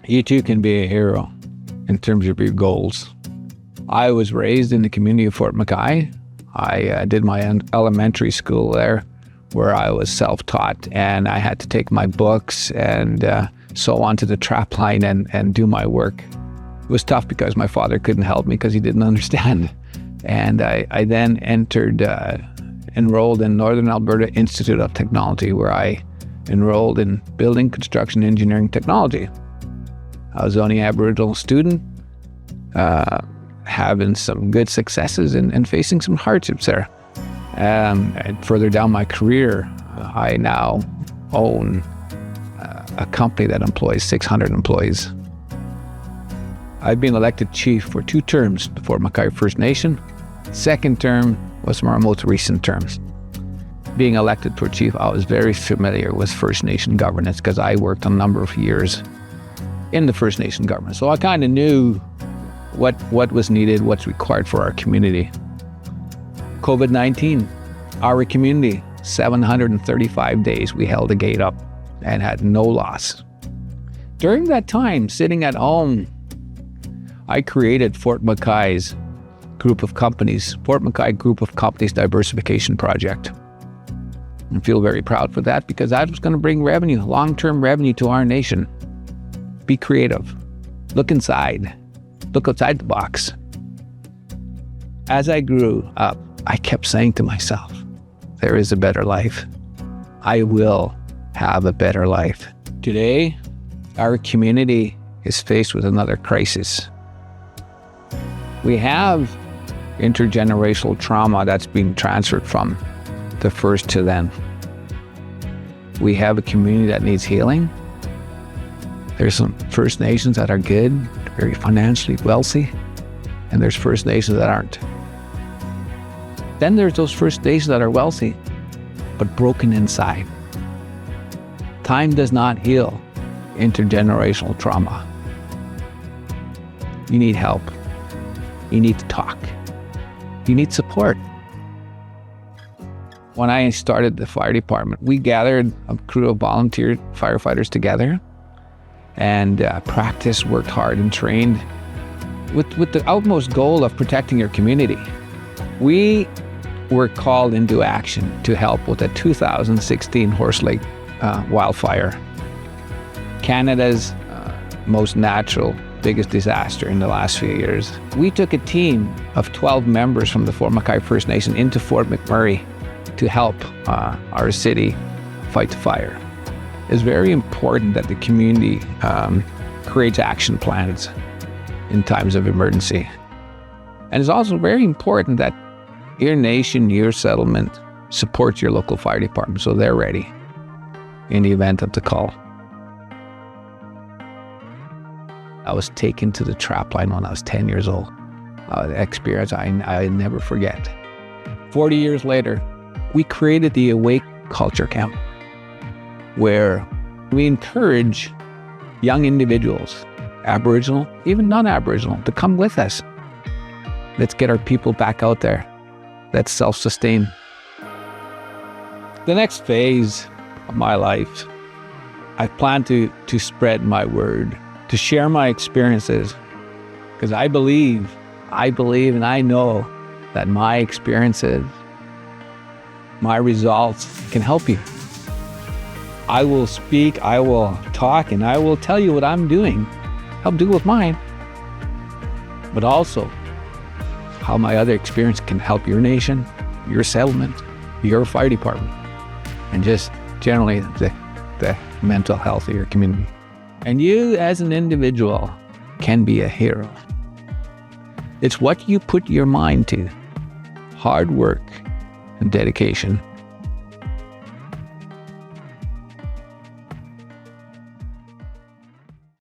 you too can be a hero in terms of your goals. I was raised in the community of Fort McKay. I did my elementary school there, where I was self-taught, and I had to take my books and sew onto the trap line and do my work. It was tough because my father couldn't help me because he didn't understand. And I then enrolled in Northern Alberta Institute of Technology, where I enrolled in building, construction, engineering technology. I was the only Aboriginal student, having some good successes and facing some hardships there. And further down my career, I now own a company that employs 600 employees. I've been elected chief for 2 terms, the Fort McKay First Nation. Second term was my most recent terms. Being elected for chief, I was very familiar with First Nation governance because I worked a number of years in the First Nation government. So I kind of knew what was needed, what's required for our community. COVID-19, our community, 735 days we held the gate up and had no loss. During that time, sitting at home, I created Fort McKay's group of companies, Fort McKay Group of Companies Diversification Project. I feel very proud for that because that was going to bring revenue, long-term revenue to our nation. Be creative. Look inside. Look outside the box. As I grew up, I kept saying to myself, there is a better life. I will have a better life. Today, our community is faced with another crisis. We have intergenerational trauma that's being transferred from the first to them. We have a community that needs healing. There's some First Nations that are good, very financially wealthy, and there's First Nations that aren't. Then there's those First Nations that are wealthy, but broken inside. Time does not heal intergenerational trauma. You need help. You need to talk. You need support. When I started the fire department, we gathered a crew of volunteer firefighters together and practiced, worked hard, and trained with the utmost goal of protecting your community. We were called into action to help with the 2016 Horse Lake wildfire, Canada's most natural, biggest disaster in the last few years. We took a team of 12 members from the Fort McKay First Nation into Fort McMurray to help our city fight the fire. It's very important that the community creates action plans in times of emergency. And it's also very important that your nation, your settlement, supports your local fire department so they're ready in the event of the call. I was taken to the trap line when I was 10 years old. An experience I never forget. 40 years later, we created the Awake Culture Camp, where we encourage young individuals, Aboriginal, even non-Aboriginal, to come with us. Let's get our people back out there. Let's self-sustain. The next phase of my life, I plan to spread my word, to share my experiences, because I believe and I know that my experiences, my results can help you. I will speak, I will talk, and I will tell you what I'm doing, help do with mine, but also how my other experience can help your nation, your settlement, your fire department, and just generally the mental health of your community. And you as an individual can be a hero. It's what you put your mind to, hard work and dedication.